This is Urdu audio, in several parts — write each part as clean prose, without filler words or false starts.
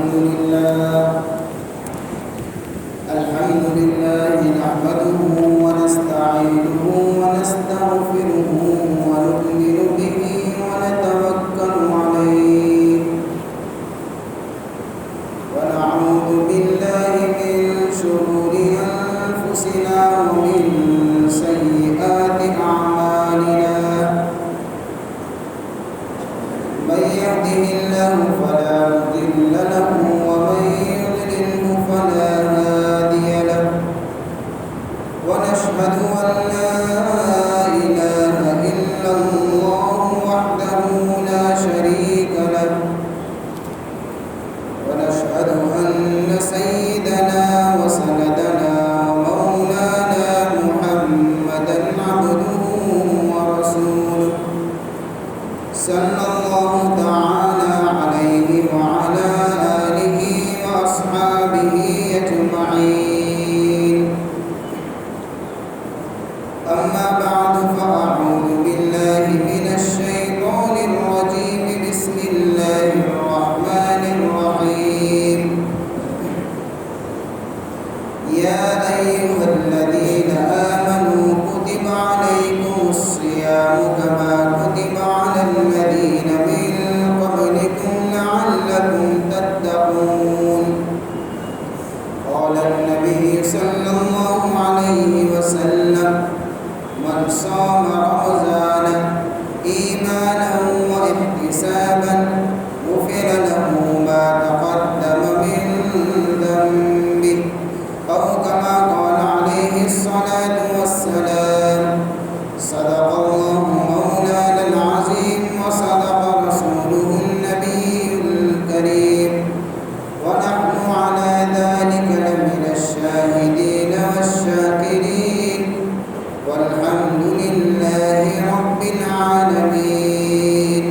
الحمد لله نحمده ونستعينه ونستغفره ونؤمن به ونتوكل عليه ونعوذ بالله من شرور أنفسنا ومن سيئات أعمالنا من يهده الله فلا مضل له ومن يضلله فلا هادي له ونشهد أن لا إله إلا الله وحده لا شريك له ونشهد أن سيدنا وسندنا ومولانا محمدا عبده ورسوله صلى الله تعالى عليه وعلى آله وأصحابه أجمعين أما بعد فأعوذ بالله من الشيطان الرجيم بسم الله الرحمن الرحيم يا أيها الذين آمنوا كتب عليكم الصيام كما كتب على الذين من قبلكم لعلكم تتقون قال النبي صلى الله عليه وسلم من صام رمضان إيمانا واحتسابا غفر له ما تقدم من ذنبه أو كما قال عليه الصلاة والسلام صدق الله مولانا العظيم وصدق رسوله النبي الكريم ونحن على ذلك لمن الشاهدين والشاكرين والحمد لله رب العالمين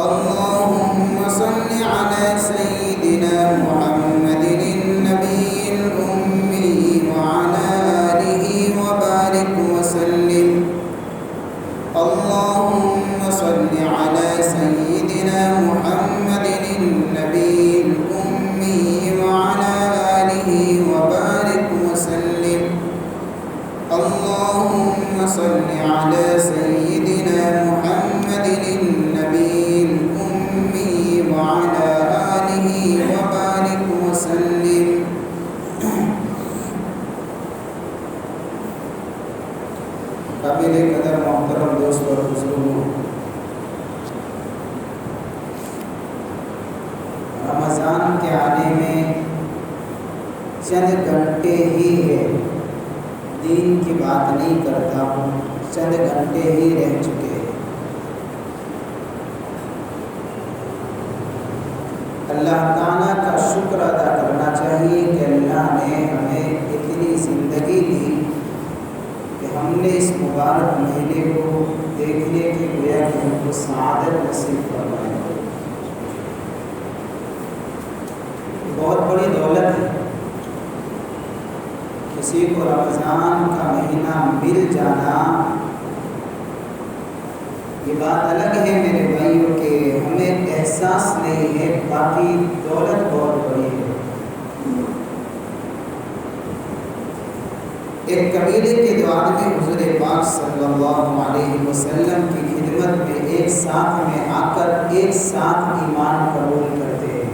اللهم صل على سيدنا محمد النبي الأمي وعلى آله وبارك وسلم اللهم صل على سيدنا محمد النبي الأمي وعلى آله وبارك وسلم اللهم صل على سيدنا محمد النبي الأمي وعلى آله وبارك وسلم قابل قدر محترم دوست اور بزرگوں، رمضان کے آنے میں چند گھنٹے ہی ہے، دین کی بات نہیں کرتا ہوں، چند گھنٹے ہی رہ چکے ہیں۔ اللہ تعالیٰ کا شکر ادا کرنا چاہیے کہ اللہ نے ہمیں اتنی زندگی دی کہ ہم نے اس مبارک مہینے کو دیکھنے کی گویا کہ ہم کو سعادت نصیب فرمائے۔ بہت بڑی دولت ہے، کسی کو رمضان کا مہینہ مل جانا یہ بات الگ ہے میرے بھائیوں کہ ہمیں احساس نہیں ہے، باقی دولت بہت بڑی ہے۔ ایک قبیلے کے دو آدمی حضور پاک صلی اللہ علیہ وسلم کی خدمت میں ایک ساتھ میں آ کر ایک ساتھ ایمان قبول کرتے ہیں۔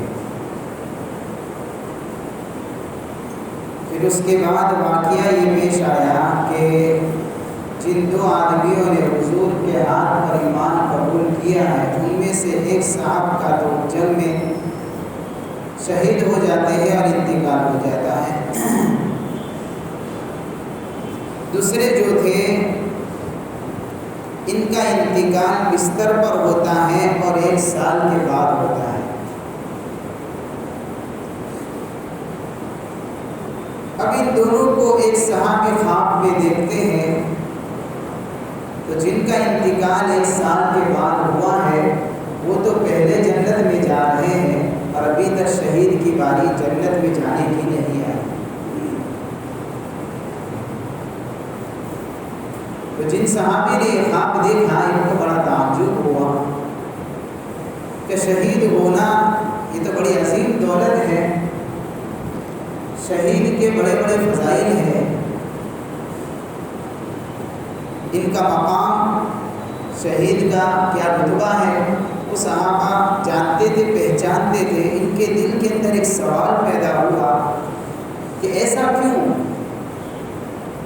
پھر اس کے بعد واقعہ یہ پیش آیا کہ جن دو آدمیوں نے حضور کے ہاتھ پر ایمان قبول کیا ہے ان میں سے ایک صاحب کا تو جنگ میں شہید ہو جاتے ہیں اور انتقال ہو جاتا ہے، دوسرے جو تھے ان کا انتقال بستر پر ہوتا ہے اور 1 سال کے بعد ہوتا ہے۔ اب ان دونوں کو ایک صحابی خواب میں دیکھتے ہیں تو جن کا انتقال 1 سال کے بعد ہوا ہے وہ تو پہلے جنت میں جا رہے ہیں اور ابھی تک شہید کی باری جنت میں جانے کی نہیں آئی۔ تو جن صحابی نے یہ خواب دیکھا ان کو بڑا تعجب ہوا شہید ہونا یہ تو بڑی عظیم دولت ہے، شہید کے بڑے بڑے فضائل ہیں، ان کا مقام، شہید کا کیا رتبہ ہے، وہ صحابہ جانتے تھے، پہچانتے تھے۔ ان کے دل کے اندر ایک سوال پیدا ہوا کہ ایسا کیوں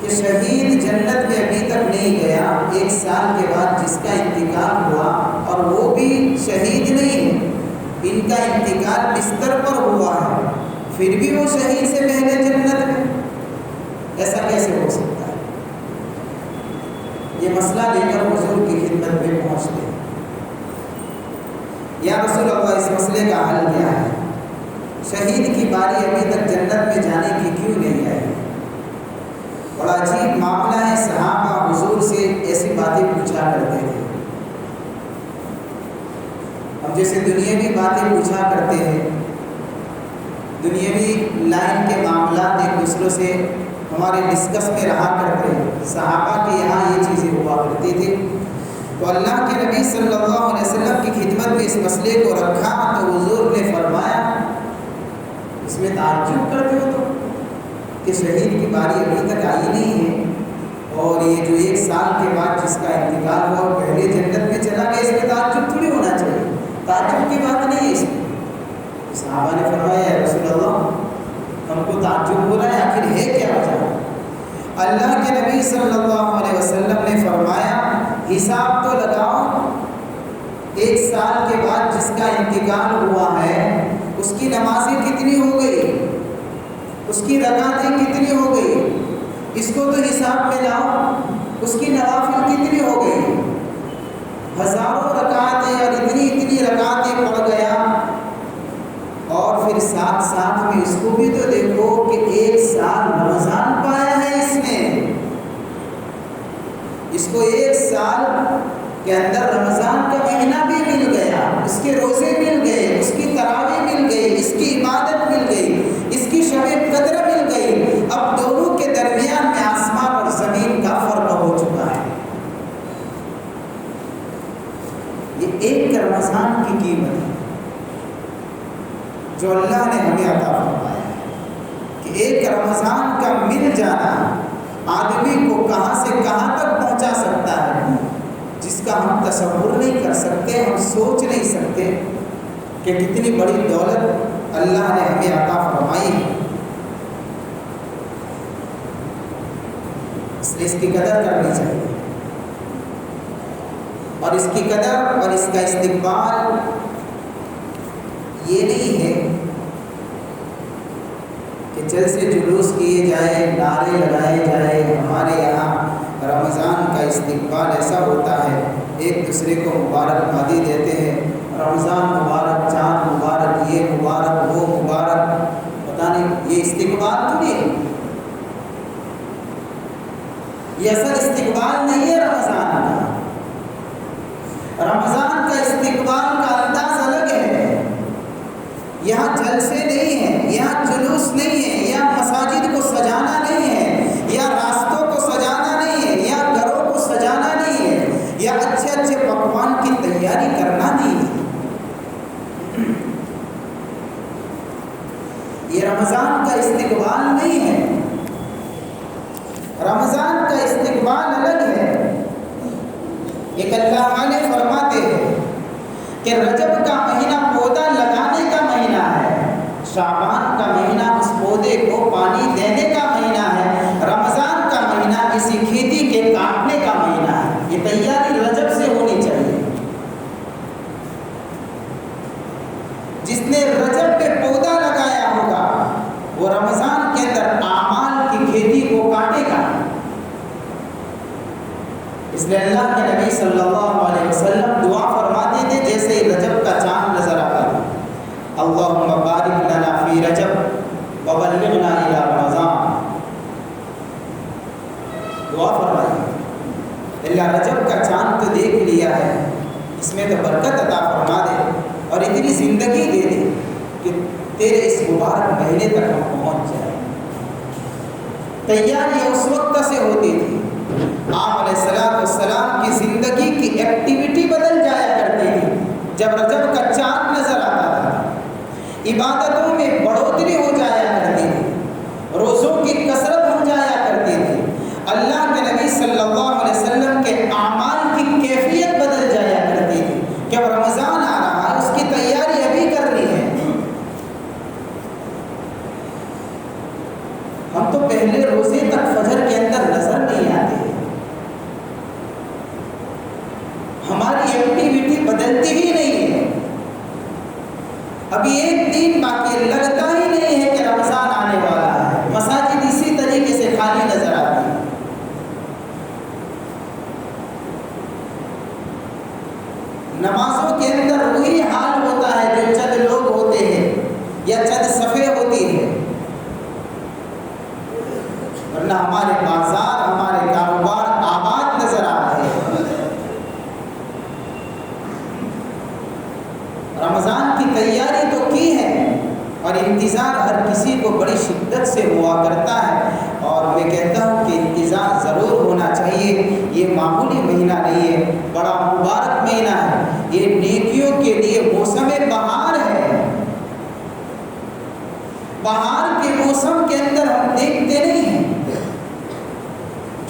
کہ شہید جنت میں ابھی تک نہیں گیا، 1 سال کے بعد جس کا انتقال ہوا، اور وہ بھی شہید نہیں ہے، ان کا انتقال بستر پر ہوا ہے، پھر بھی وہ شہید سے پہلے جنت میں، ایسا کیسے ہو سکتا ہے؟ یہ مسئلہ لے کر حضور کی خدمت میں پہنچتے ہیں۔ یا رسول اللہ، اس مسئلے کا حل کیا ہے؟ شہید کی باری ابھی تک جنت میں جانے کی کیوں نہیں آئی؟ بڑا عجیب معاملہ ہے، صحابہ حضور سے ایسی باتیں پوچھا کرتے تھے۔ ہم جیسے دنیاوی باتیں پوچھا کرتے ہیں، دنیاوی لائن کے معاملات ایک دوسروں سے ہمارے ڈسکس میں رہا کرتے ہیں، صحابہ کے یہاں یہ چیزیں ہوا کرتی تھی۔ تو اللہ کے نبی صلی اللہ علیہ وسلم کی خدمت میں اس مسئلے کو رکھا تو حضور نے فرمایا، اس میں تعجب کرتے ہو تو کہ شہید کی باری ابھی تک آئی نہیں ہے، اور یہ جو 1 سال کے بعد جس کا انتقال ہوا اور پہلے جنت میں چلا گیا، اس میں تعجب تھوڑی ہونا چاہیے، تعجب کی بات نہیں ہے اس میں۔ صحابہ نے فرمایا، یا رسول اللہ، ہم کو تعجب ہو رہا ہے، آخر ہے کیا وجہ؟ اللہ کے نبی صلی اللہ علیہ وسلم نے فرمایا، حساب تو لگاؤ، 1 سال کے بعد جس کا انتقال ہوا ہے اس کی نمازیں کتنی ہو گئی، اس کی رکعتیں کتنی ہو گئی، اس کو تو حساب میں لاؤ، اس کی نوافل کتنی ہو گئی، ہزاروں رکعتیں اور اتنی رکعتیں پڑھ گیا، اور پھر ساتھ ساتھ میں اس کو بھی تو دیکھو کہ 1 سال رمضان پایا ہے اس نے، اس کو 1 سال کے اندر رمضان کا مہینہ بھی مل گیا، اس کے روزے مل گئے، اس کی تراویح مل گئی، اس کی عبادت مل گئی، اس کی شب قدر مل گئی۔ اب دونوں کے درمیان میں آسمان اور زمین کا فرق ہو چکا ہے۔ یہ ایک رمضان کی قیمت ہے جو اللہ نے ہمیں عطا فرمایا ہے، کہ ایک رمضان کا مل جانا آدمی کو کہاں سے کہاں تک پہنچا سکتا ہے، جس کا ہم تصور نہیں کر سکتے، ہم سوچ نہیں سکتے کہ کتنی بڑی دولت اللہ نے ہمیں عطا فرمائی ہے۔ اس لیے اس کی قدر کرنی چاہیے، اور اس کی قدر اور اس کا استقبال یہ نہیں ہے کہ جلسے جلوس کیے جائیں، نعرے لگائے جائیں۔ ہمارے یہاں رمضان کا استقبال ایسا ہوتا ہے، ایک دوسرے کو مبارکبادی دیتے ہیں، رمضان مبارک، چاند مبارک، یہ مبارک، وہ مبارک، پتہ نہیں یہ استقبال تو نہیں ہے، یہ اصل استقبال نہیں ہے رمضان کا۔ رمضان کا استقبال کا انداز الگ ہے، یہاں جلسے نہیں ہیں، یہاں جلوس نہیں ہے، یہاں مساجد کو سجانا نہیں ہے، یا راستوں کو سجانا نہیں ہے، یا گھروں کو سجانا نہیں ہے، یا اچھے اچھے پکوان کی تیاری کرنا نہیں ہے۔ یہ رمضان کا استقبال نہیں ہے، رمضان کا استقبال الگ ہے۔ ایک اللہ والے فرماتے ہیں کہ رجب کا مہینہ پودا لگانے کا مہینہ ہے، شعبان کا مہینہ اس پودے کو پانی دینے کا مہینہ ہے، رمضان کا مہینہ کسی کھیتی کے کاٹنے کا مہینہ ہے۔ یہ تیاری رجب سے ہونی چاہیے۔ جس نے رجب پہ پودا لگایا ہوگا وہ رمضان کے اندر اعمال کی کھیتی کو کاٹے گا۔ اس لیے اللہ کے نبی صلی اللہ علیہ وسلم دعا فرماتے تھے جیسے رجب کا چاند نظر آتا تھا، اللہم بارک لنا فی رجب وبلغنا الی رمضان۔ دعا فرمائی، اللہ رجب کا چاند تو دیکھ لیا ہے، اس میں تو برکت عطا فرما دے اور اتنی زندگی دے دے کہ تیرے اس مبارک مہینے تک ہم پہنچ جائیں۔ تیاری اس وقت سے ہوتی تھی، آپ علیہ السلام کی زندگی کی ایکٹیویٹی بدل جایا کرتی تھی۔ جب رجب کا چاند عبادتوں میں بڑھوتری ہو جایا کرتی تھی، روزوں کی کثرت ہو جایا کرتی تھی، اللہ کے نبی صلی اللہ علیہ وسلم کے اعمال کی کیفیت بدل جایا کرتی تھی کہ اب رمضان آ رہا ہے، اس کی تیاری ابھی کرنی ہے۔ ہم تو پہلے روزے تک فجر کے اندر نظر نہیں آتے، ہماری ایکٹیویٹی بدلتی ہی نہیں ہے، ابھی ایک دن باقی، لگتا ہی نہیں ہے کہ رمضان آنے والا ہے، مساجد اسی طریقے سے خالی نظر آتی ہے۔ نمازوں کے اندر وہی حال ہوتا ہے جو چند لوگ ہوتے ہیں یا چند صفحے ہوتی ہیں، ورنہ ہمارے بازار، ہمارے کاروبار آباد نظر آ رہے ہیں۔ رمضان کی تیاری تو کی ہے اور انتظار ہر کسی کو بڑی شدت سے ہوا کرتا ہے، اور میں کہتا ہوں کہ انتظار ضرور ہونا چاہیے۔ یہ معمولی مہینہ نہیں ہے، بڑا مبارک مہینہ ہے، یہ نیکیوں کے لیے موسم بہار ہے۔ بہار کے موسم کے اندر ہم دیکھتے نہیں ہیں،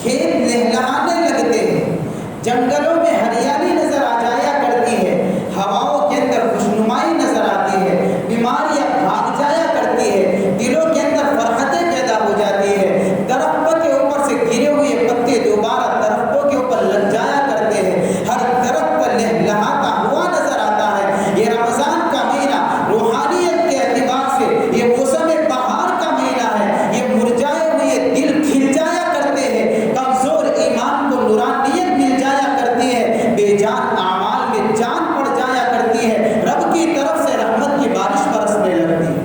کھیت لہلہانے لگتے ہیں، جنگلوں میں ہریالی نظر آ جایا کرتی ہے، ہواؤں کے اندر خوشنمائی نظر آتی ہے، بیماریاں بھاگ جایا کرتی ہے، دلوں کے اندر فرحتیں پیدا ہو جاتی ہے، درختوں کے اوپر سے گرے ہوئے پتے دوبارہ درختوں کے اوپر لگ جایا کرتے ہیں، ہر درخت لہلہاتا ہوا نظر آتا ہے۔ یہ رمضان کا مہینہ روحانیت کے اعتبار سے یہ موسم بہار کا مہینہ ہے، یہ مرجھائے ہوئے دل کھل جایا کرتے ہیں، کمزور ایمان کو نورانیت مل جایا کرتی ہے، بے جان اعمال میں جان پڑ جایا کرتی ہے، رب کی طرف سے رحمت کی بارش برسنے لگتی ہے۔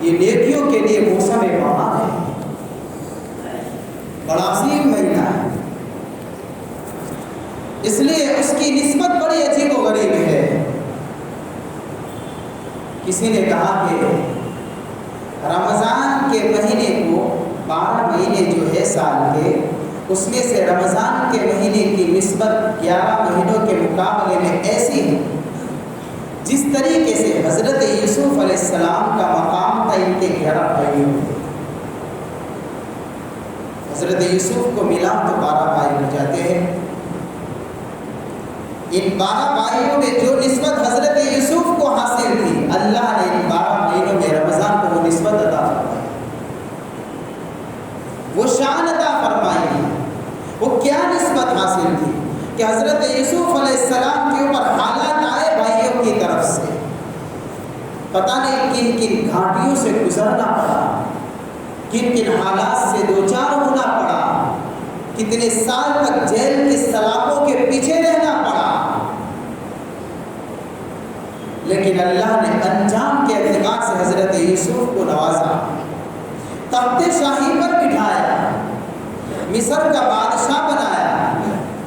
یہ نیکیوں کے لیے موسم بہار ہے، بڑا عظیم مہینہ ہے، اس لیے اس کی نسبت بڑی عجیب و غریب ہے۔ کسی نے کہا کہ رمضان کے مہینے کو 12 مہینے جو ہے سال کے، اس میں سے رمضان کے مہینے کی نسبت 11 مہینوں کے مقابلے میں ایسی ہے جس طریقے سے حضرت یوسف علیہ السلام کا مقام تھا ان کے 11 بھائیوں میں۔ حضرت یوسف کو ملا تو 12 بھائی ہو جاتے ہیں، ان 12 بھائیوں میں جو نسبت حضرت یوسف کو حاصل تھی، اللہ نے ان 12 مہینوں میں رمضان کو وہ نسبت عطا فرمائی، وہ شان عطا فرمائی۔ وہ کیا نسبت حاصل تھی کہ حضرت یوسف علیہ السلام کے اوپر حالات آئے بھائیوں کی طرف سے، پتہ نہیں کن کن گھاٹیوں سے گزرنا پڑا، کن کن حالات سے دوچار ہونا پڑا، کتنے سال تک جیل کے سلاخوں کے پیچھے رہنا پڑا، لیکن اللہ نے انجام کے اعتبار سے حضرت یوسف کو نوازا، تخت شاہی پر بٹھایا، مصر کا بادشاہ بنایا،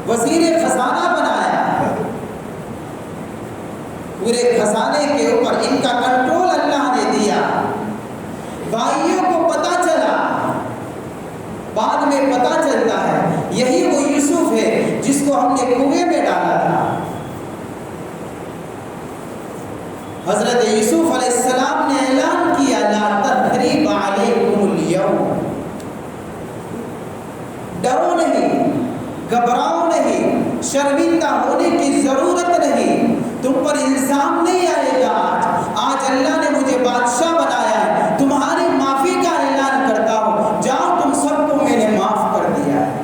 وزیر خزانہ بنایا، پورے خزانے کے اوپر ان کا کنٹرول اللہ نے دیا۔ بھائیوں کو پتہ چلا، بعد میں پتہ چلتا ہے یہی وہ یوسف ہے جس کو ہم نے کنویں میں ڈالا تھا۔ حضرت یوسف علیہ السلام نے اعلان کیا، لا تثریب علیکم اليوم، ڈرو نہیں، گھبراؤ نہیں، شرمندہ ہونے کی ضرورت نہیں، تم پر الزام نہیں آئے گا۔ آج اللہ نے مجھے بادشاہ بنایا ہے، تمہاری معافی کا اعلان کرتا ہوں، جاؤ تم سب کو میں نے معاف کر دیا ہے۔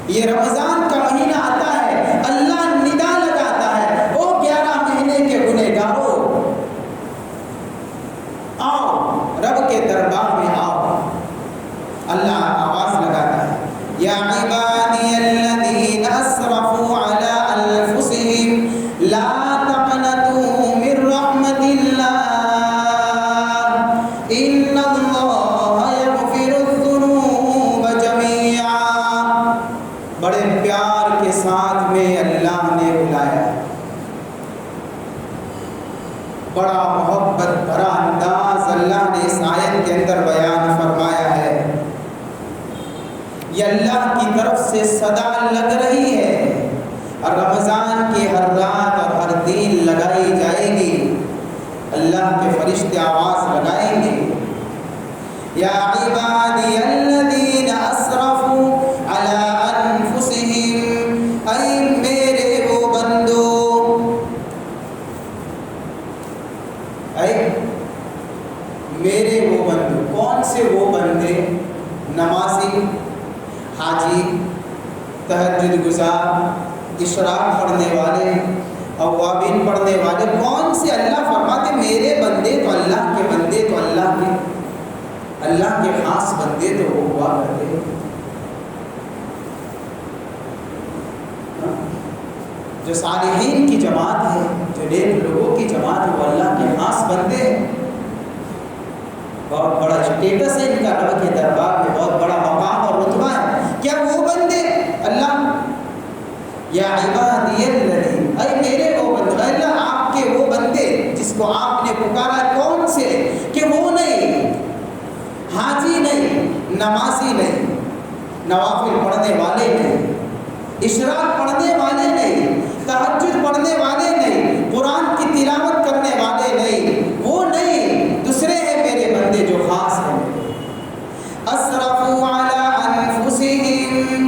یہ رمضان کا مہینہ آتا ہے، اللہ ندا لگاتا ہے، او 11 مہینے کے گنہگاروں، آؤ رب کے دربار میں آؤ۔ اللہ آواز لگاتا ہے، یا عبادی الذین اسرفوا علی انفسہم لا تقنطوا من رحمت اللہ ان اللہ یغفر الذنوب جميعا۔ بڑے پیار کے ساتھ میں اللہ نے بلایا، بڑا محبت بھرا انداز اللہ نے اس آیت کے اندر بیان فرمایا ہے۔ یہ اللہ کی طرف سے صدا لگ رہی ہے، اور رمضان کی ہر رات اور ہر دن لگائی جائے گی۔ اللہ کے فرشتے آواز لگائیں گے، یا عبادی الذین اسرفوا علی انفسہم، اے میرے وہ بندو، اے میرے وہ بندو۔ کون سے وہ بندے؟ نمازی، حاجی، تہجد گزار، اشراق پڑھنے والے، اوابین پڑھنے والے۔ کون سے؟ اللہ فرماتے میرے بندے تو اللہ کے بندے تو اللہ کے خاص بندے تو وہ ہوا کرتے۔ جو صالحین کی جماعت ہے، جو نیک لوگوں کی جماعت ہے، وہ اللہ کے خاص بندے ہیں۔ بہت بڑا اسٹیٹس ہے ان کا رب کے دربار میں، بہت بڑا مقام اور رتبہ ہے۔ کیا وہ بندے؟ اللہ یا عبادی الذین، اے میرے وہ بندے، اللہ آپ کے وہ بندے جس کو آپ نے پکارا، کون سے؟ کہ وہ نہیں، حاجی نہیں، نمازی نہیں، نوافل پڑھنے والے نہیں، اشراق پڑھنے والے نہیں، تہجد پڑھنے والے نہیں، قرآن کی تلاوت کرنے والے نہیں، وہ نہیں، دوسرے ہیں میرے بندے جو خاص ہیں۔ اسرفوا علی انفسہم،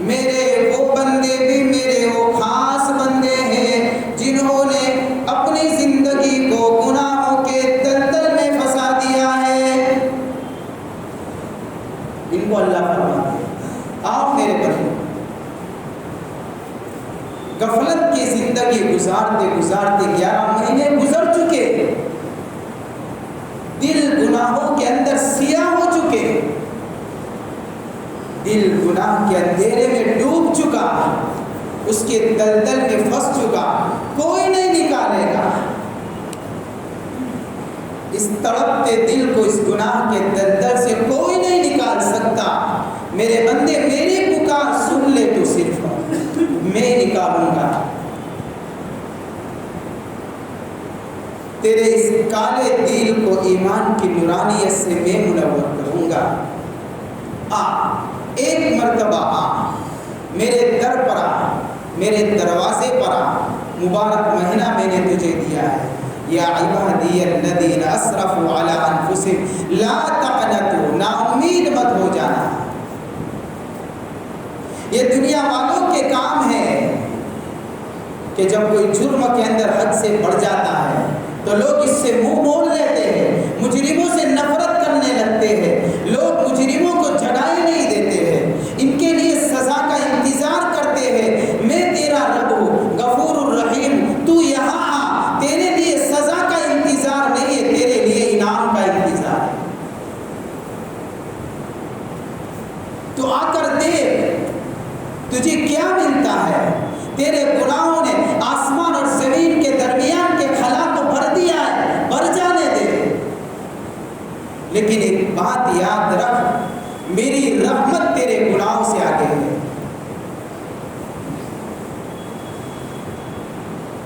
میرے وہ بندے بھی میرے وہ خاص بندے ہیں جنہوں نے اپنی زندگی کو گناہوں کے دلدل میں پھنسا دیا ہے۔ ان کو اللہ فرماتے ہیں آپ میرے بندے، غفلت کی زندگی گزارتے گزارتے 11 مہینے گزر چکے، دل گناہوں کے اندر سیاہ ہو چکے، دل گناہ کے اندھیرے میں ڈوب چکا، اس کے دلدل میں پھنس چکا، کوئی نہیں نکالے گا۔ اس تڑپتے دل کو اس گناہ کے دلدل سے کوئی نہیں نکال سکتا۔ میرے بندے میری پکار سن لے تو صرف میں نکالوں گا، تیرے اس کالے دل کو ایمان کی نورانیت سے میں منور کروں گا۔ ایک مرتبہ میرے در پر میرے دروازے پر مبارک مہینہ میں نے تجھے دیا ہے۔ یا عبادی الذین اسرفوا علی انفسہم لا تقنطوا، نا امید مت ہو جانا۔ یہ دنیا والوں کے کام ہے کہ جب کوئی جرم کے اندر حد سے بڑھ جاتا ہے تو لوگ اس سے منہ موڑ لیتے ہیں، مجرموں سے نفرت کرنے لگتے ہیں، لوگ مجرموں کو جگہ نہیں دیتے ہیں، ان کے لیے سزا کا انتظار کرتے ہیں۔ میں تیرا رب ہوں، غفور الرحیم، تو یہاں آ، تیرے لیے سزا کا انتظار نہیں ہے، تیرے لیے انعام کا انتظار ہے۔ تو آ کر دیکھ تجھے کیا ملتا ہے۔ تیرے گناہوں نے آسمان اور زمین کے درمیان کے خلا کو بھر دیا ہے، بھر جانے دے۔ لیکن ایک بات یاد رکھ، میری رحمت تیرے گناہوں سے آگے ہے،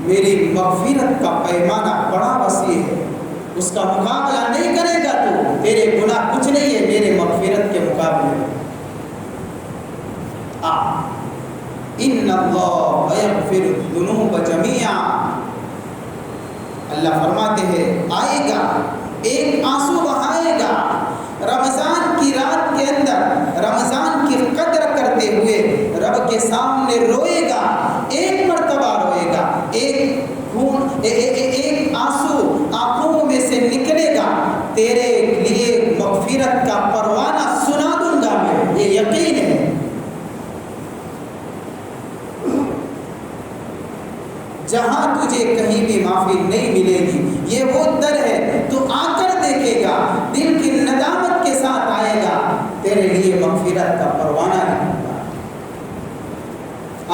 میری مغفرت کا پیمانہ بڑا وسیع ہے، اس کا مقابلہ نہیں کرے گا تو، تیرے گناہ کچھ نہیں ہے میرے مغفرت کے مقابلے میں۔ ان اللہ یغفر الذنوب جميعا، اللہ فرماتے ہیں آئے گا، ایک آنسو بہائے گا رمضان کی رات کے اندر، رمضان کی قدر کرتے ہوئے رب کے سامنے روئے گا، ایک مرتبہ روئے گا، ایک آنسو آنکھوں میں سے نکلے گا، تیرے لیے مغفرت کا پروانہ سنا دوں گا میں، یہ یقین ہے۔ جہاں تجھے کہیں بھی معافی نہیں ملے گی، یہ وہ در ہے، تو آ کر دیکھے گا، دل کی ندامت کے ساتھ آئے گا، تیرے لیے مغفرت کا پروانہ نہیں ہوگا،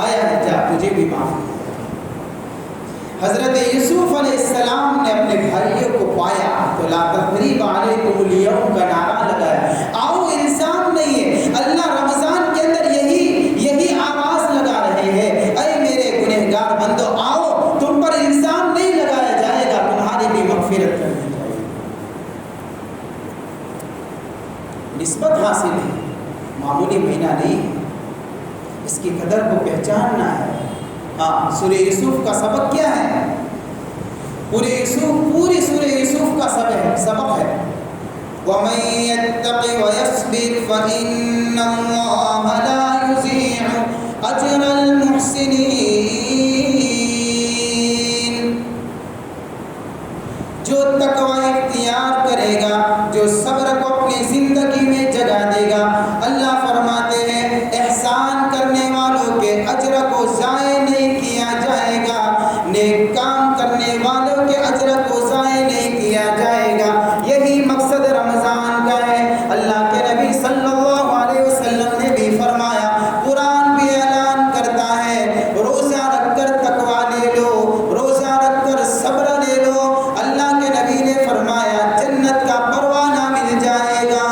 آیا ہے جا تجھے بھی معافی۔ حضرت یوسف علیہ السلام نے اپنے بھائیوں کو پایا تو لا تثریب علیکم اليوم کا نعرہ لگایا، آؤ انسان نہیں ہے، اللہ رمضان کے اندر یہی آواز لگا رہے ہیں، اے میرے گنہگار بندو آؤ، تم پر انسان نہیں لگایا جائے گا، تمہاری بھی مغفرت کر دی جائے گی، نسبت حاصل ہے۔ معمولی مہینہ نہیں ہے، اس کی قدر کو پہچاننا ہے۔ ہاں، سورہ یوسف کا سبق کیا ہے؟ پوری سورہ یوسف کا سبق ہے وَمَن يَتَّقِ وَيَصْبِرْ فَإِنَّ اللَّهَ لَا يُضِيعُ أَجْرَ الْمُحْسِنِينَ۔ جو تقوی اختیار کرے گا، جو صبر کو اپنی زندگی میں جگہ دے گا، اللہ فرماتے ہیں احسان کرنے والوں کے اجر کو ضائع نہیں کیا جائے گا، نیک کام کرنے والوں کے اجر کو ضائع نہیں کیا جائے گا۔ یہی مقصد رمضان کا ہے۔ اللہ کے نبی صلی اللہ علیہ وسلم نے بھی فرمایا، قرآن بھی اعلان کرتا ہے روزہ رکھ کر تقوی لے لو، روزہ رکھ کر صبر لے لو۔ اللہ کے نبی نے فرمایا جنت کا پروانہ مل جائے گا۔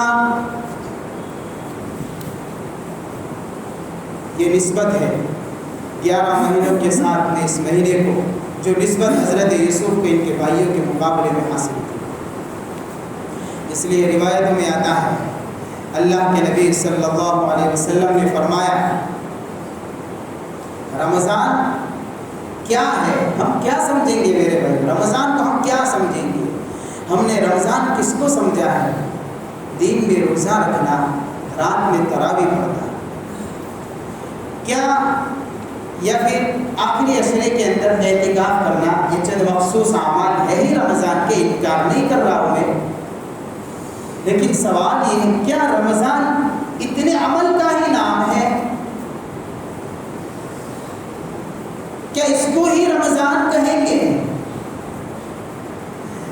یہ نسبت ہے 11 مہینوں کے ساتھ میں اس مہینے کو، جو نسبت حضرت یوسف کو ان کے بھائیوں کے مقابلے میں حاصل کی۔ اس لیے روایتوں میں آتا ہے اللہ کے نبی صلی اللہ علیہ وسلم نے فرمایا رمضان کیا ہے؟ ہم کیا سمجھیں گے میرے بھائی؟ رمضان کو ہم کیا سمجھیں گے؟ ہم نے رمضان کس کو سمجھا ہے؟ دن میں روزہ رکھنا، رات میں تراویح پڑھنا، کیا یا پھر آخری عشرے کے اندر اعتکاف کرنا؟ یہ چند مخصوص اعمال ہے ہی رمضان کے، انکار نہیں کر رہا ہوں میں، لیکن سوال یہ ہے کیا رمضان اتنے عمل کا ہی نام ہے؟ کیا اس کو ہی رمضان کہیں گے؟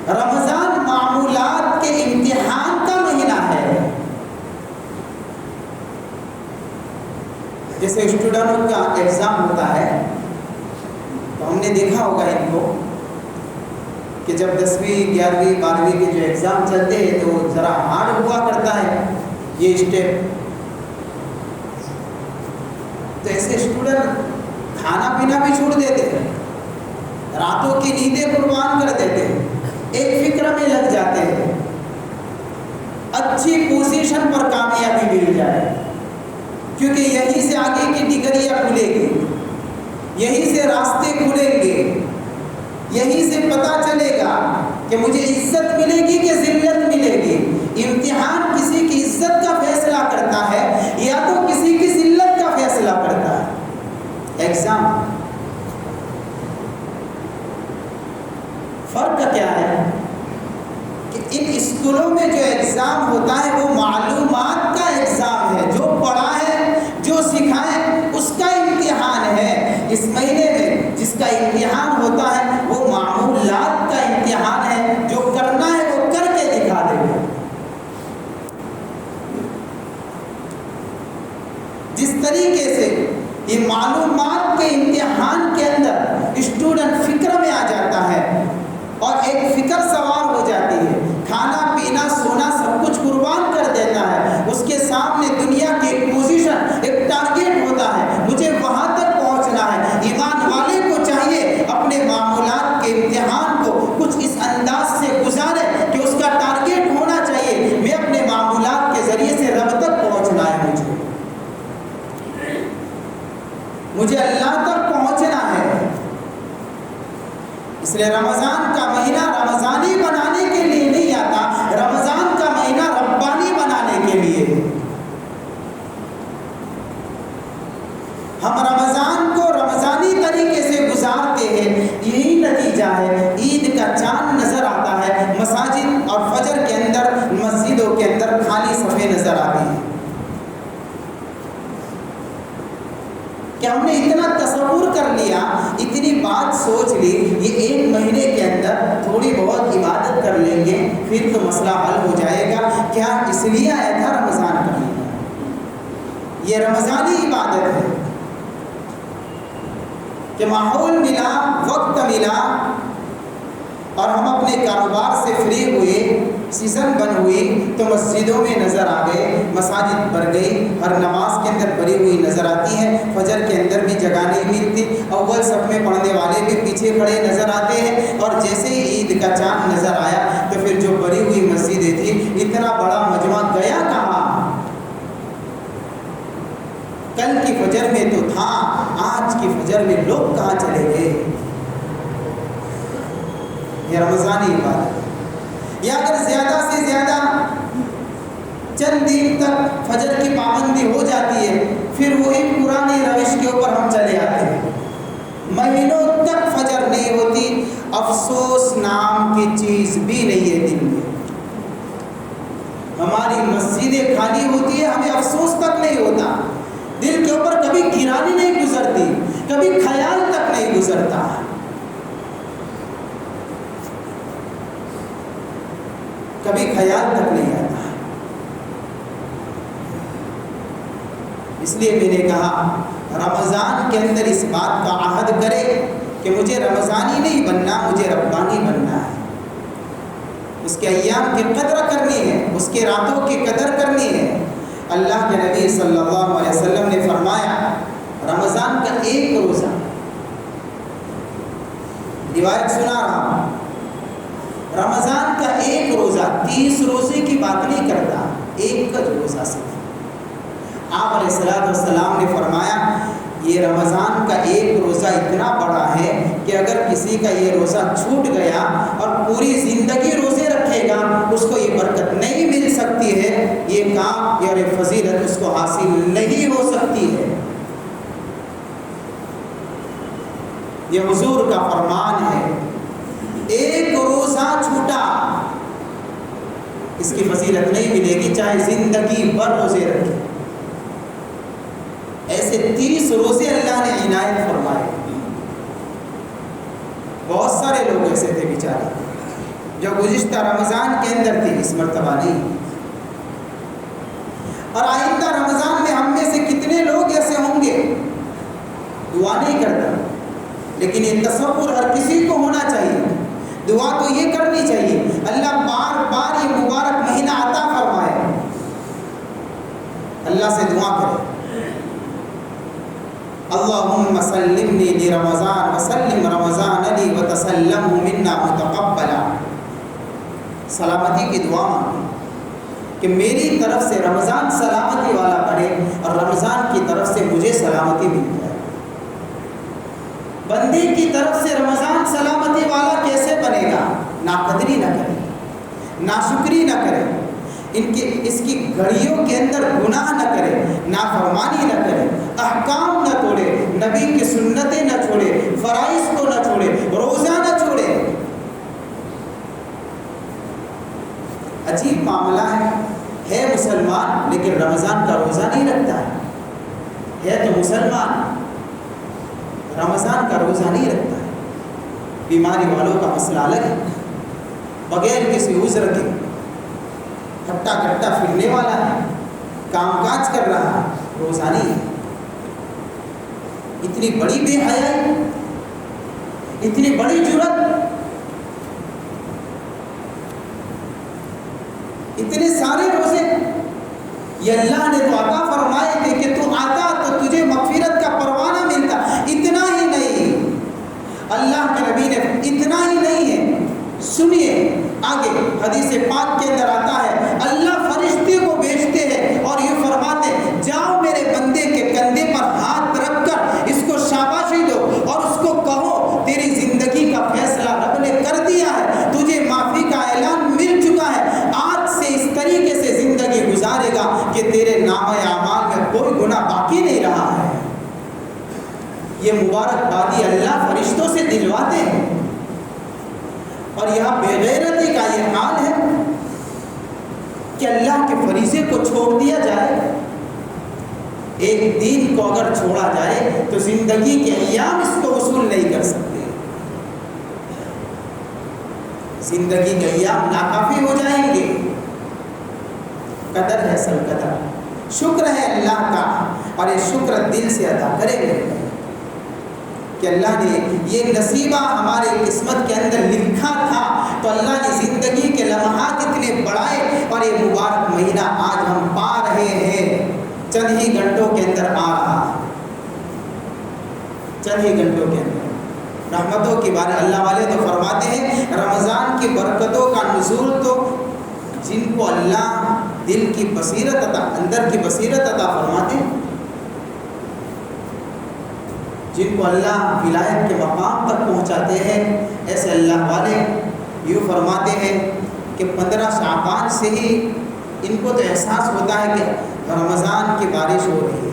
رمضان معمولات کے امتحان کا مہینہ ہے۔ جیسے اسٹوڈنٹوں کا ایگزام ہوتا ہے تو ہم نے دیکھا ہوگا ان کو کہ جب 10ویں 11ویں 12ویں کے جو ایگزام چلتے ہیں تو ذرا ہارڈ ہوا کرتا ہے یہ اسٹیپ۔ تو ایسے اسٹوڈنٹ کھانا پینا بھی چھوڑ دیتے ہیں، راتوں کی نیندیں قربان کر دیتے ہیں، ایک فکر میں لگ جاتے ہیں اچھی پوزیشن پر کامیابی مل جائے، کیونکہ یہیں سے آگے کی ڈگریاں کھلے گی، یہیں سے راستے کھلیں گے، یہیں سے پتہ چلے گا کہ مجھے عزت ملے گی کہ ذلت ملے گی۔ امتحان کسی کی عزت کا فیصلہ کرتا ہے یا تو کسی کی ذلت کا فیصلہ کرتا ہے۔ ایگزام فرق کیا ہے کہ ان اسکولوں میں جو ایگزام ہوتا ہے وہ معلومات کا ایگزام ہے، جو پڑھا ہے جو سکھا ہے اس کا امتحان ہے۔ اس مہینے میں جس کا امتحان ہوتا ہے وہ معمولات کا امتحان ہے، جو کرنا ہے وہ کر کے دکھا دے گا۔ جس طریقے سے یہ معلومات کے امتحان کے اندر اسٹوڈنٹ فکر میں آ جاتا ہے اور ایک فکر سوار ہو جاتی ہے، کھانا پینا سونا سب کچھ قربان کر دیتا ہے، اس کے سامنے دنیا کی ایک پوزیشن ایک ٹارگیٹ ہوتا ہے، مجھے وہاں تک پہنچنا ہے۔ ایمان والے کو چاہیے اپنے معمولات کے امتحان کو کچھ اس انداز سے گزارے کہ اس کا ٹارگیٹ ہونا چاہیے میں اپنے معمولات کے ذریعے سے رب تک پہنچنا ہے، مجھے اللہ تک پہنچنا ہے۔ اس لیے رمضان کا مہینہ رمضانی بنانے کے لیے نہیں آتا، رمضان کا مہینہ ربانی بنانے کے لیے۔ ہم رمضان کو رمضانی طریقے سے گزارتے ہیں، یہی نتیجہ ہے۔ عید کا چاند نظر آتا ہے مساجد اور فجر کے اندر مسجدوں کے اندر خالی صفیں نظر آتی ہیں۔ کہ ہم نے اتنا تصور کر لیا، اتنی بات سوچ لی، یہ ایک مہینے کے اندر تھوڑی بہت عبادت کر لیں گے پھر تو مسئلہ حل ہو جائے گا۔ کیا اس لیے آیا تھا رمضان کا مہینہ؟ یہ رمضانی عبادت ہے کہ ماحول ملا، وقت ملا اور ہم اپنے کاروبار سے فری ہوئے، سیزن بن ہوئی تو مسجدوں میں نظر آ گئے، مساجد بھر گئی، ہر نماز کے اندر بھری ہوئی نظر آتی ہے، فجر کے اندر بھی جگہ نہیں ملتی، اول صف میں پڑھنے والے بھی پیچھے کھڑے نظر آتے ہیں، اور جیسے ہی عید کا چاند نظر آیا تو پھر جو بھری ہوئی مسجدیں تھی، اتنا بڑا مجمع گیا کہاں؟ کی فجر میں لوگ کہاں چلے گئے؟ یہ رمضانی عبادت ہے۔ یا اگر زیادہ سے زیادہ چند دن تک فجر کی پابندی ہو جاتی ہے، پھر وہی پرانی روش کے اوپر ہم چلے آتے ہیں، مہینوں تک فجر نہیں ہوتی، افسوس نام کی چیز بھی نہیں ہے دل میں۔ ہماری مسجدیں خالی ہوتی ہے، ہمیں افسوس تک نہیں ہوتا، دل کے اوپر کبھی گرانی نہیں گزرتی، کبھی خیال تک نہیں گزرتا۔ کبھی خیال تک نہیں آتا۔ اس لیے میں نے کہا رمضان کے اندر اس بات کا عہد کرے کہ مجھے رمضانی نہیں بننا، مجھے ربانی بننا ہے۔ اس کے ایام کی قدر کرنی ہے، اس کے راتوں کی قدر کرنی ہے۔ اللہ کے نبی صلی اللہ علیہ وسلم نے فرمایا رمضان کا ایک روزہ، روایت سنا رہا ہوں، رمضان کا ایک روزہ، 30 روزے کی بات نہیں کرتا، ایک کا روزہ صرف۔ آپ علیہ السلام نے فرمایا یہ رمضان کا ایک روزہ اتنا بڑا ہے کہ اگر کسی کا یہ روزہ چھوٹ گیا اور پوری زندگی روزے رکھے گا، اس کو یہ برکت نہیں مل سکتی ہے، یہ کام یا فضیلت اس کو حاصل نہیں ہو سکتی ہے۔ یہ حضور کا فرمان ہے، ایک روزہ چھوٹا اس کی فضیلت نہیں ملے گی چاہے زندگی بھر روزے رکھے۔ ایسے 30 روزے اللہ نے عنایت فرمائے۔ بہت سارے لوگ ایسے تھے بیچارے جو گزشتہ رمضان کے اندر تھے، اس مرتبہ نہیں۔ اور آئندہ رمضان میں ہم میں سے کتنے لوگ ایسے ہوں گے، دعا نہیں کرتا، لیکن یہ تصور ہر کسی کو ہونا چاہیے، دعا تو یہ کرنی چاہیے اللہ بار بار یہ مبارک مہینہ عطا فرمائے۔ اللہ سے دعا کرے اللہم سلمنی لرمضان وسلم رمضان لی وتسلمہ منا متقبلا۔ سلامتی کی دعا مانگے کہ میری طرف سے رمضان سلامتی والا بنے اور رمضان کی طرف سے مجھے سلامتی مل جائے۔ بندے کی طرف سے رمضان سلامتی والا کیسے بنے گا؟ ناقدری نہ کرے، ناشکری نہ کرے، اس کی گھڑیوں کے اندر گناہ نہ کرے، نافرمانی نہ کرے، احکام نہ توڑے، نبی کی سنتیں نہ چھوڑے، فرائض کو نہ چھوڑے، روزہ نہ چھوڑے۔ عجیب معاملہ ہے مسلمان لیکن رمضان کا روزہ نہیں رکھتا ہے تو مسلمان رمضان کا روزہ نہیں رکھتا ہے۔ بیماری والوں کا مسئلہ الگ ہے، بغیر کسی عذر کے ہٹا کٹا پھرنے والا ہے، کام کاج کر رہا ہے، روزہ نہیں ہے۔ اتنی بڑی بے حیائی، اتنی بڑی جرات، اتنے سارے روزے، یہ اللہ نے تو عطا فرمائے تھے کہ تو آتا تو تجھے مغفرت کا پروانہ ملتا۔ اتنا ہی نہیں، اللہ کے نبی نے اتنا ہی نہیں ہے، سنیے آگے حدیث پاک کے اندر آتا ہے اللہ فرشتے کو بھیجتے ہیں اور یہ فرماتے ہیں جاؤ میرے بندے کے کندھے پر ہاتھ رکھ کر اس کو شاباشی دو اور اس کو کہو تیری زندگی کا فیصلہ رب نے کر دیا ہے، تجھے معافی کا اعلان مل چکا ہے، آج سے اس طریقے سے زندگی گزارے گا کہ تیرے نامہ اعمال میں کوئی گناہ باقی نہیں رہا ہے۔ یہ مبارک بادی اللہ فرشتوں سے دلواتے ہیں، اور یہاں بے غیرتی کا یہ حال ہے کہ اللہ کے فریضے کو چھوڑ دیا جائے۔ ایک دین کو اگر چھوڑا جائے تو زندگی کے ایام اس کو وصول نہیں کر سکتے، زندگی کے ایام ناکافی ہو جائیں گے۔ قدر ہے سل قدر، شکر ہے اللہ کا، اور یہ شکر دل سے ادا کریں گے کہ اللہ نے یہ نصیبہ ہمارے قسمت کے اندر لکھا تھا، تو اللہ نے زندگی کے لمحات اتنے بڑھائے اور یہ مبارک مہینہ آج ہم پا رہے ہیں، چند ہی گھنٹوں کے اندر آ رہا، چند ہی گھنٹوں کے اندر رحمتوں کی بارے اللہ والے تو فرماتے ہیں رمضان کی برکتوں کا نزول تو جن کو اللہ دل کی بصیرت عطا، اندر کی بصیرت عطا فرماتے ہیں، جن کو اللہ ولایت کے مقام تک پہنچاتے ہیں، ایسے اللہ والے یوں فرماتے ہیں کہ 15 شعبان سے ہی ان کو تو احساس ہوتا ہے کہ رمضان کی بارش ہو رہی ہے۔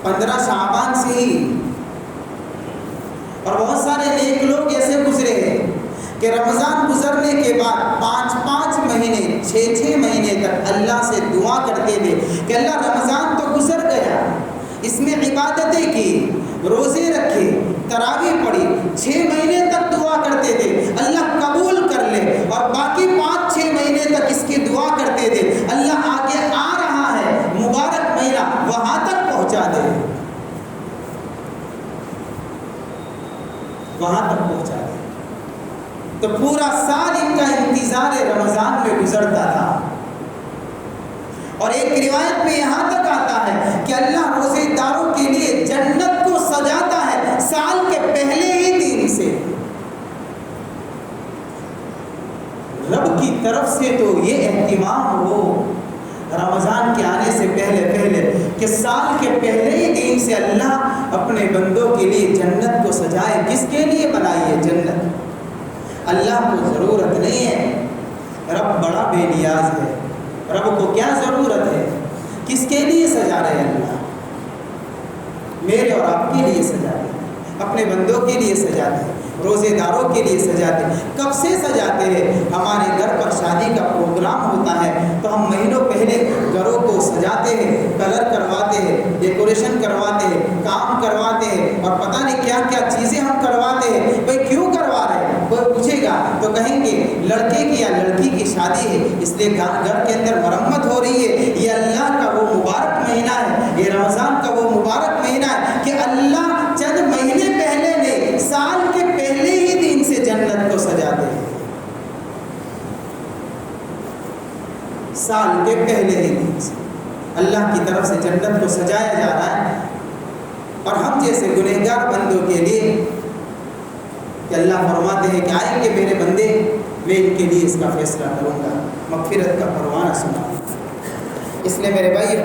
15 شعبان سے ہی۔ اور بہت سارے نیک لوگ ایسے گزرے ہیں کہ رمضان گزرنے کے بعد 5 مہینے 6 مہینے تک اللہ سے دعا کرتے تھے کہ اللہ رمضان تو گزر گیا، اس میں عبادتیں کی، روزے رکھے، تراویح پڑھی، 6 مہینے تک دعا کرتے تھے اللہ قبول کر لے، اور باقی 5-6 مہینے تک اس کی دعا کرتے تھے اللہ آگے آ رہا ہے مبارک مہینہ وہاں تک پہنچا دے، وہاں تک پہنچا دے۔ تو پورا سال ان کا انتظار رمضان میں گزرتا تھا۔ اور ایک روایت میں یہاں تک آتا ہے کہ اللہ روزے داروں کے لیے جنت کو سجاتا ہے سال کے پہلے ہی دن سے۔ رب کی طرف سے تو یہ اہتمام ہو رمضان کے آنے سے پہلے کہ سال کے پہلے ہی دن سے اللہ اپنے بندوں کے لیے جنت کو سجائے۔ کس کے لیے بنائی ہے جنت؟ اللہ کو ضرورت نہیں ہے، رب بڑا بے نیاز ہے، رب کو کیا ضرورت ہے؟ کس کے لیے سجا رہے ہیں اللہ؟ میرے اور آپ کے لیے سجاتے ہیں، اپنے بندوں کے لیے سجاتے ہیں، روزے داروں کے لیے سجاتے ہیں۔ کب سے سجاتے ہیں؟ ہمارے گھر پر شادی کا پروگرام ہوتا ہے تو ہم مہینوں پہلے گھروں کو سجاتے ہیں، کلر کرواتے ہیں، ڈیکوریشن کرواتے ہیں، کام کرواتے ہیں، اور پتہ نہیں کیا کیا چیزیں ہم کرواتے ہیں۔ بھائی کیوں کروا رہے ہیں؟ کوئی پوچھے گا تو کہیں گے لڑکے کی یا لڑکی کی شادی ہے، اس لیے گھر کے اندر مرمت ہو رہی ہے۔ یہ اللہ کا وہ مبارک مہینہ ہے، یہ رمضان کا وہ مبارک مہینہ ہے کہ اللہ چند مہینے پہلے نہیں، سال کے پہلے ہی دن سے جنت کو سجاتے ہیں، سال کے پہلے ہی دن سے اللہ کی طرف سے جنت کو سجایا جا رہا ہے۔ اور ہم جیسے گنہگار بندوں کے لیے کہ اللہ فرماتے ہیں کہ آئیں گے میرے بندے، میں ان کے لیے اس کا فیصلہ کروں گا، مغفرت کا پروانہ سنا۔ اس لیے میرے بھائی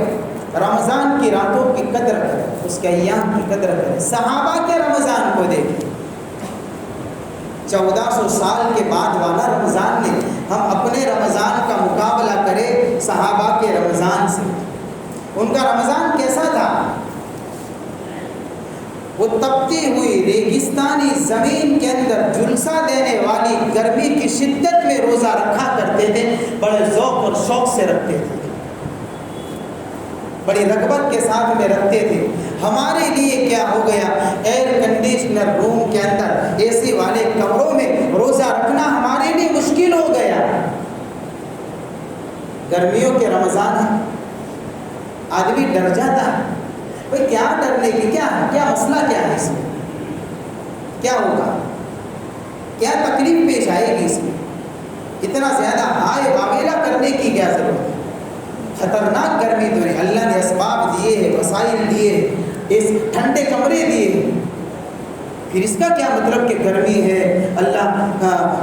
رمضان کی راتوں کی قدر کریں، اس کے ایام کی قدر کریں۔ صحابہ کے رمضان کو دیکھیں، 1400 سال کے بعد والا رمضان نے، ہم اپنے رمضان کا مقابلہ کریں صحابہ کے رمضان سے۔ ان کا رمضان کیسا تھا؟ وہ تپتی ہوئی ریگستانی زمین کے اندر جھلسا دینے والی گرمی کی شدت میں روزہ رکھا کرتے تھے، بڑے ذوق اور شوق سے رکھتے تھے، بڑی رغبت کے ساتھ میں رکھتے تھے۔ ہمارے لیے کیا ہو گیا؟ ایئر کنڈیشنر روم کے اندر اے سی والے کمروں میں روزہ رکھنا ہمارے لیے مشکل ہو گیا۔ گرمیوں کے رمضان ہے، آدمی ڈر جاتا ہے، بھئی کیا ڈرنے کی کیا ہے؟ کیا مسئلہ کیا ہے اس میں؟ کیا ہوگا؟ کیا تکلیف پیش آئے گی اس میں؟ اتنا زیادہ ہائے واویلا کرنے کی کیا ضرورت ہے؟ خطرناک گرمی تو نہیں، اللہ نے اسباب دیے ہیں، وسائل دیے ہیں، اس ٹھنڈے کمرے دیے ہیں، پھر اس کا کیا مطلب کہ گرمی ہے اللہ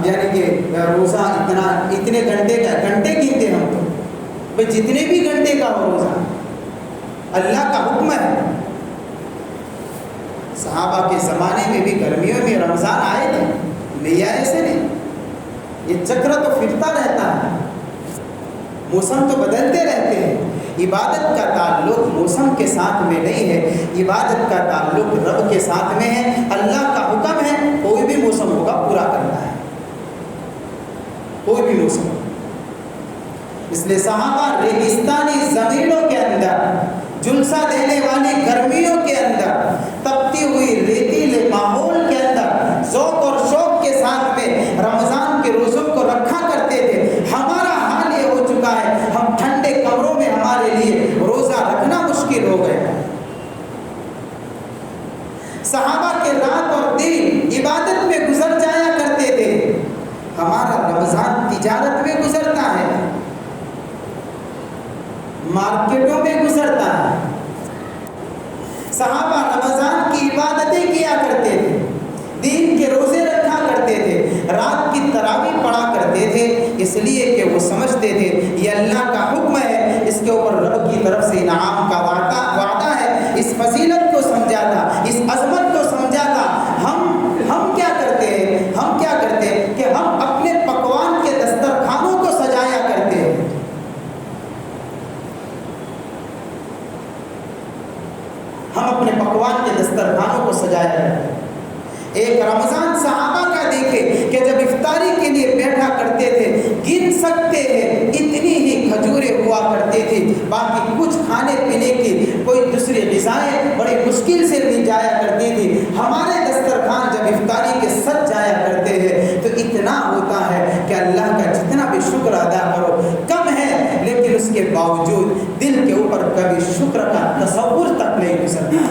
یعنی کہ روزہ اتنے گھنٹے کا گھنٹے گنتے ہم تو بھائی جتنے بھی گھنٹے کا ہو روزہ اللہ کا حکم ہے۔ صحابہ کے زمانے میں بھی گرمیوں میں رمضان آئے تھے، نہیں آئے ایسے نہیں، یہ چکر تو پھرتا رہتا ہے، موسم تو بدلتے رہتے ہیں۔ عبادت کا تعلق موسم کے ساتھ میں نہیں ہے، عبادت کا تعلق رب کے ساتھ میں ہے۔ اللہ کا حکم ہے کوئی بھی موسم ہوگا پورا کرنا ہے، کوئی بھی موسم۔ اس لیے صحابہ ریگستانی زمینوں کے اندر، جلسہ دینے والی گرمیوں کے اندر، تپتی ہوئی ریتیلے ماحول کے اندر ذوق اور شوق کے ساتھ میں رمضان کے روزوں کو رکھا کرتے تھے۔ ہمارا حال یہ ہو چکا ہے، ہم ٹھنڈے کمروں میں ہمارے لیے روزہ رکھنا مشکل ہو گیا۔ صحابہ کے رات اور دن عبادت میں گزر جایا کرتے تھے، ہمارا رمضان تجارت میں گزرتا ہے، مارکیٹوں میں گزرتا ہے۔ صحابہ رمضان کی عبادتیں کیا کرتے تھے، دین کے روزے رکھا کرتے تھے، رات کی تراویح پڑھا کرتے تھے، اس لیے کہ وہ سمجھتے تھے یہ اللہ کا حکم ہے، اس کے اوپر رب کی طرف سے انعام کا وعدہ ہے، اس فضیلت کو سمجھا تھا، اس عظمت کو سمجھا تھا۔ ہم کیا کرتے ہیں کہ ہم اپنے پکوان کے دسترخوانوں کو سجایا کرتے ہیں۔ ہم اپنے پکوان کے دسترخوانوں کو سجایا کرتے ہیں۔ ایک رمضان صحابہ کا دیکھیں کہ جب افطاری کے لیے بیٹھا کرتے تھے، گن سکتے ہیں اتنی ہی کھجوریں ہوا کرتی تھی، باقی کچھ کھانے پینے کی کوئی دوسری غذائیں بڑی مشکل سے مل جایا کرتی تھی۔ ہمارے دسترخوان جب افطاری کے سج جایا کرتے ہیں تو اتنا ہوتا ہے کہ اللہ کا جتنا بھی شکر ادا کرو کم ہے، لیکن اس کے باوجود دل کے اوپر کبھی شکر کا تصور تک نہیں گزرتا۔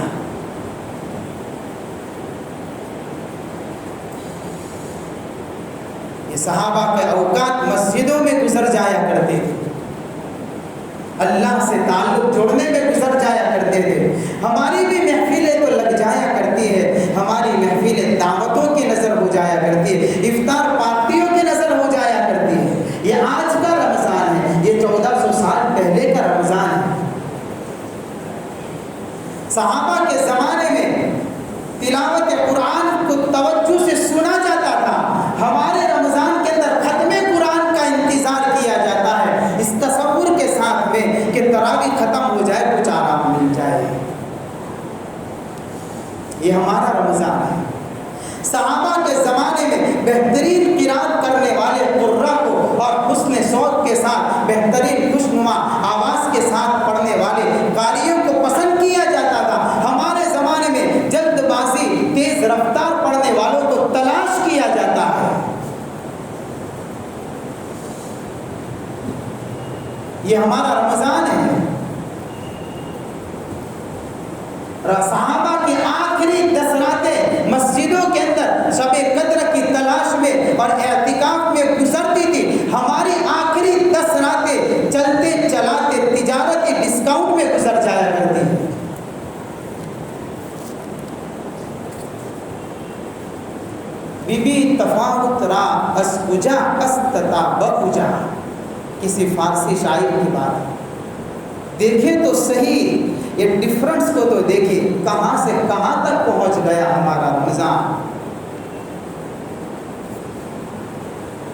یہ صحابہ کے اوقات مسجدوں میں گزر جایا کرتے تھے، اللہ سے تعلق جوڑنے میں گزر جایا کرتے تھے۔ ہماری بھی محفلیں تو لگ جایا کرتی ہے، ہماری محفلیں دعوتوں کی نظر ہو جایا کرتی ہے، افطار پارٹیوں کی نظر ہو جایا کرتی ہے۔ یہ آج کا رمضان ہے، یہ 1400 سال پہلے کا رمضان ہے۔ صحابہ کے زمانے میں تلاوت قرآن کو توجہ سے سنا جاتا تھا، ہمارے رمضان کے اندر ختم قرآن کا انتظار کیا جاتا ہے، اس تصور کے ساتھ میں کہ تراویح ختم ہو جائے، کچھ آرام مل جائے۔ یہ ہمارا رمضان ہے۔ صحابہ کے زمانے میں بہترین قرات کرنے والے قراء کو اور حسن صوت کے ساتھ بہترین خوشنما آواز کے ساتھ پڑھنے والے قاریوں کو پسند کیا جاتا تھا۔ ہمارے زمانے میں جلد بازی تیز رفتار پڑھنے والوں کو تلاش کیا جاتا ہے۔ یہ ہمارا رمضان ہے۔ صحابہ کی آخری 10 راتیں مسجدوں کے اندر شب قدر کی تلاش میں اور اعتکاف میں گزرتی تھی، ہماری آخری 10 راتیں چلتے چلاتے تجارتی ڈسکاؤنٹ میں گزر جایا کرتی۔ بی بی تفاوت را اس کجا استتا بکجا، کسی فارسی شاعر کی بات۔ دیکھیں تو صحیح یہ ڈفرنس کو تو دیکھیں، کہاں سے کہاں تک پہنچ گیا ہمارا رمضان۔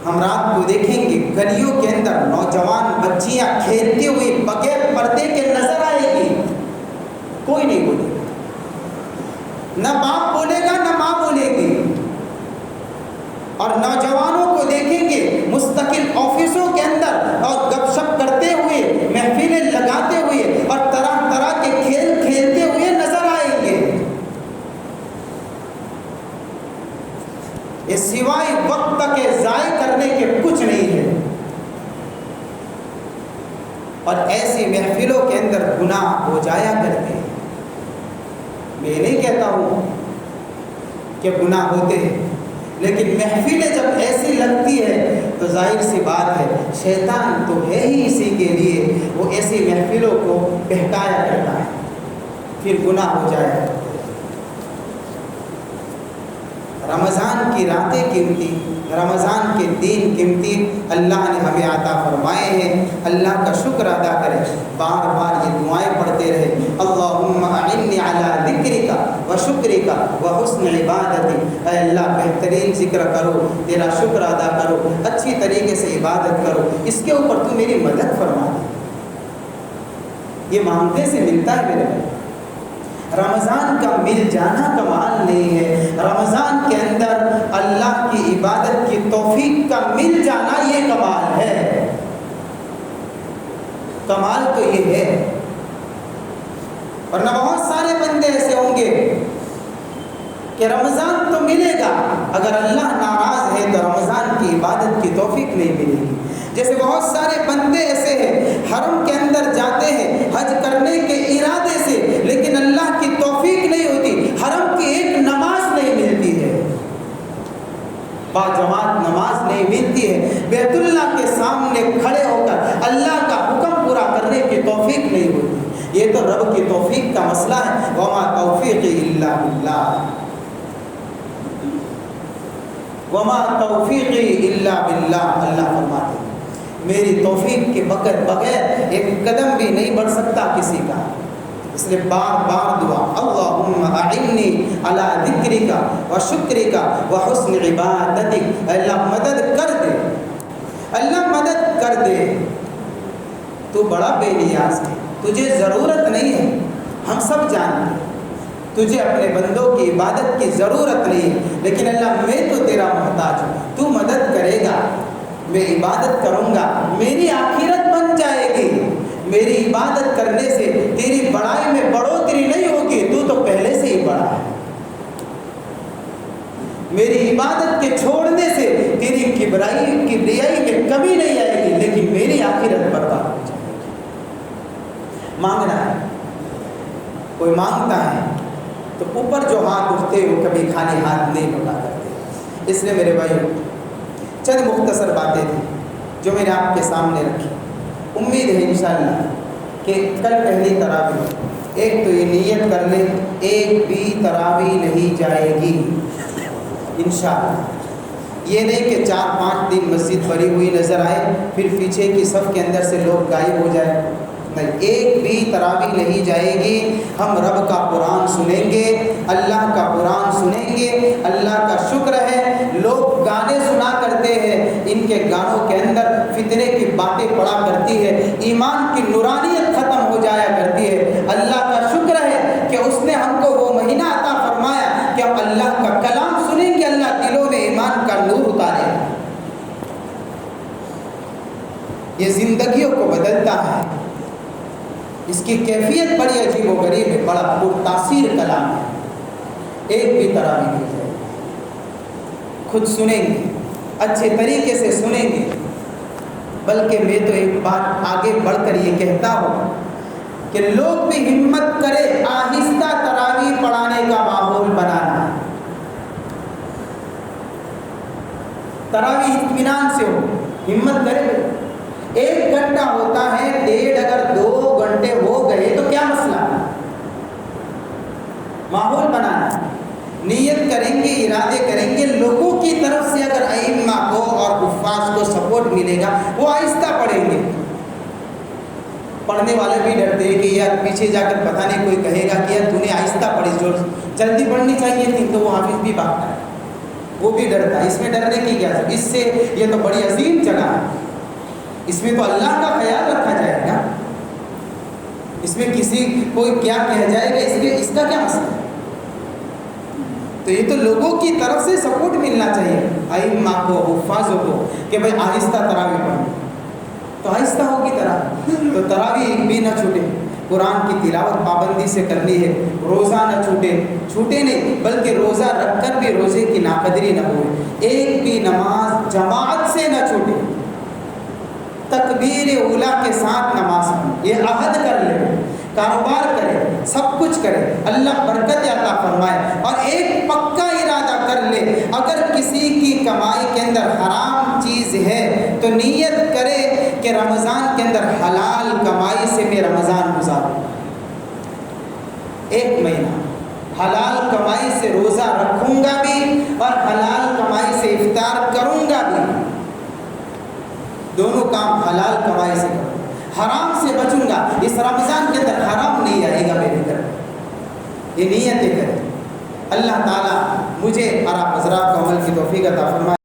ہم رات کو دیکھیں گے گلیوں کے اندر نوجوان بچیاں کھیلتی ہوئی بغیر پردے کے نظر آئے گی، کوئی نہیں بولے گا، نہ باپ بولے گا نہ ماں بولے گی۔ اور نوجوانوں کو دیکھیں گے مستقل آفسوں کے اندر اور گپ شپ کرتے ہوئے، محفلیں لگاتے ہوئے اور طرح طرح کے کھیل کھیلتے ہوئے نظر آئیں گے۔ یہ سوائے وقت کے ضائع کرنے کے کچھ نہیں ہے۔ اور ایسی محفلوں کے اندر گناہ ہو جایا کرتے ہیں۔ میں نہیں کہتا ہوں کہ گناہ ہوتے ہیں، لیکن محفلیں جب ایسی لگتی ہے تو ظاہر سی بات ہے شیطان تو ہے ہی اسی کے لیے، وہ ایسی محفلوں کو بہکایا کرتا ہے، پھر گناہ ہو جائے۔ رمضان کی راتیں قیمتی، رمضان کے دن قیمتی اللہ نے ہمیں عطا فرمائے ہیں۔ اللہ کا شکر ادا کریں، بار بار یہ دعائیں پڑھتے رہے، اللہم اعنی علی ذکرک و شکرک و حسن عبادتی۔ اے اللہ بہترین ذکر کرو، تیرا شکر ادا کرو، اچھی طریقے سے عبادت کرو، اس کے اوپر تو میری مدد فرما دے۔ یہ مانگنے سے ملتا ہے میرے بھائی۔ رمضان کا مل جانا کمال نہیں ہے، رمضان کے اندر اللہ کی عبادت کی توفیق کا مل جانا یہ کمال ہے۔ کمال تو یہ ہے، ورنہ بہت سارے بندے ایسے ہوں گے کہ رمضان تو ملے گا، اگر اللہ ناراض ہے تو رمضان کی عبادت کی توفیق نہیں ملے گی۔ جیسے بہت سارے بندے ایسے ہیں حرم کے اندر جاتے ہیں حج کرنے کے ارادے سے، لیکن اللہ کی توفیق نہیں ہوتی، حرم کی ایک نماز نہیں ملتی ہے، باجماعت نماز نہیں ملتی ہے، بیت اللہ کے سامنے کھڑے ہو کر اللہ کا حکم پورا کرنے کی توفیق نہیں ہوتی۔ یہ تو رب کی توفیق کا مسئلہ ہے، وما توفیقی الا باللہ، وما توفیقی الا باللہ۔ اللہ فرماتے ہیں میری توفیق کے بغیر ایک قدم بھی نہیں بڑھ سکتا کسی کا. اس لیے بار بار دعا اللہم اعنی علی ذکرک و شکرک و حسن عبادتک. اللہ مدد کر دے, اللہ مدد کر دے. تو بڑا بے نیاز ہے, تجھے ضرورت نہیں ہے, ہم سب جانتے ہیں تجھے اپنے بندوں کی عبادت کی ضرورت نہیں ہے, لیکن اللہ میں تو تیرا محتاج ہوں, تو مدد کرے گا, میں عبادت کروں گا, میری آخرت بن جائے گی. میری عبادت کرنے سے تیری بڑائی میں بڑھوتری نہیں ہوگی, تو پہلے سے ہی بڑا ہے. میری عبادت کے چھوڑنے سے تیری کبریائی میں کمی نہیں آئے گی, لیکن میری آخرت برباد ہو جائے گی. مانگنا ہے, کوئی مانگتا ہے تو اوپر جو ہاتھ اٹھتے وہ کبھی خالی ہاتھ نہیں لوٹا کرتے. اس لیے میرے بھائیو چند مختصر باتیں تھیں جو میں نے آپ کے سامنے رکھی. امید ہے انشاءاللہ کہ کل پہلی تراویح, ایک تو یہ نیت کر لیں ایک بھی تراویح نہیں جائے گی انشاءاللہ. یہ نہیں کہ 4-5 دن مسجد بھری ہوئی نظر آئے پھر پیچھے کی صف کے اندر سے لوگ غائب ہو جائے, نہیں, ایک بھی تراویح نہیں جائے گی. ہم رب کا قرآن سنیں گے, اللہ کا قرآن سنیں گے. اللہ کا شکر ہے لوگ گانے سنا کرتے ہیں, ان کے گانوں کے اندر فتنے کی باتیں پڑا کرتی ہے, ایمان کی نورانیت ختم ہو جایا کرتی ہے. اللہ کا شکر ہے کہ اس نے ہم کو وہ مہینہ عطا فرمایا کہ ہم اللہ کا کلام سنیں گے, اللہ دلوں میں ایمان کا نور اتارے. یہ زندگیوں کو بدلتا ہے, اس کی کیفیت بڑی عجیب و غریب ہے, بڑا پرتاثیر کلام ہے. ایک بھی تراویح نہیں جائے, خود سنیں گے, اچھے طریقے سے سنیں گے. بلکہ میں تو ایک بات آگے بڑھ کر یہ کہتا ہوں کہ لوگ بھی ہمت کرے آہستہ تراویح پڑھانے کا ماحول بنانا. تراویح اطمینان سے ہو, ہمت کرے. 1 گھنٹہ ہوتا ہے, 1.5 اگر 2 گھنٹے ہو گئے تو کیا مسئلہ, ماحول بنانا. نیت کریں گے, ارادے کریں گے, لوگوں کی طرف سے اگر ائمہ کو اور حفاظ کو سپورٹ ملے گا وہ آہستہ پڑھیں گے. پڑھنے والے بھی ڈرتے ہیں کہ یار پیچھے جا کر پتہ نہیں کوئی کہے گا کہ یار تو نے آہستہ پڑھی, جو جلدی پڑھنی چاہیے تھی, تو وہ حافظ بھی بھاگتا ہے, وہ بھی ڈرتا ہے. اس میں ڈرنے کی کیا, اس سے یہ تو بڑی عظیم جگہ ہے, اس میں تو اللہ کا خیال رکھا جائے گا, اس میں کسی کوئی کیا کہہ جائے گا, اس کا کیا مسئلہ ہے. تو یہ تو لوگوں کی طرف سے سپورٹ ملنا چاہیے ائمہ کو, حفاظوں کو, کہ بھائی آہستہ تراویح پڑھیں, تو آہستہ ہوگی تراویح. تو تراویح ایک بھی نہ چھوٹے, قرآن کی تلاوت پابندی سے کرنی ہے. روزہ نہ چھوٹے نہیں, بلکہ روزہ رکھ کر بھی روزے کی ناقدری نہ ہو. ایک بھی نماز جماعت سے نہ چھوٹے, تکبیر اولیٰ کے ساتھ نماز پڑھیں, یہ عہد کر لے. کاروبار کرے, سب کچھ کرے, اللہ برکت عطا فرمائے. اور ایک پکا ارادہ کر لے, اگر کسی کی کمائی کے اندر حرام چیز ہے تو نیت کرے کہ رمضان کے اندر حلال کمائی سے میں رمضان گزاروں. 1 مہینہ حلال کمائی سے روزہ رکھوں گا بھی اور حلال کمائی سے افطار کروں گا بھی. دونوں کام حلال کمائی سے کروں, حرام سے بچوں گا. اس رمضان کے اندر حرام نہیں آئے گا میرے گھر. یہ نیتیں کریں. اللہ تعالیٰ مجھے اور آپ حضرات کو عمل کی توفیق عطا فرمائے.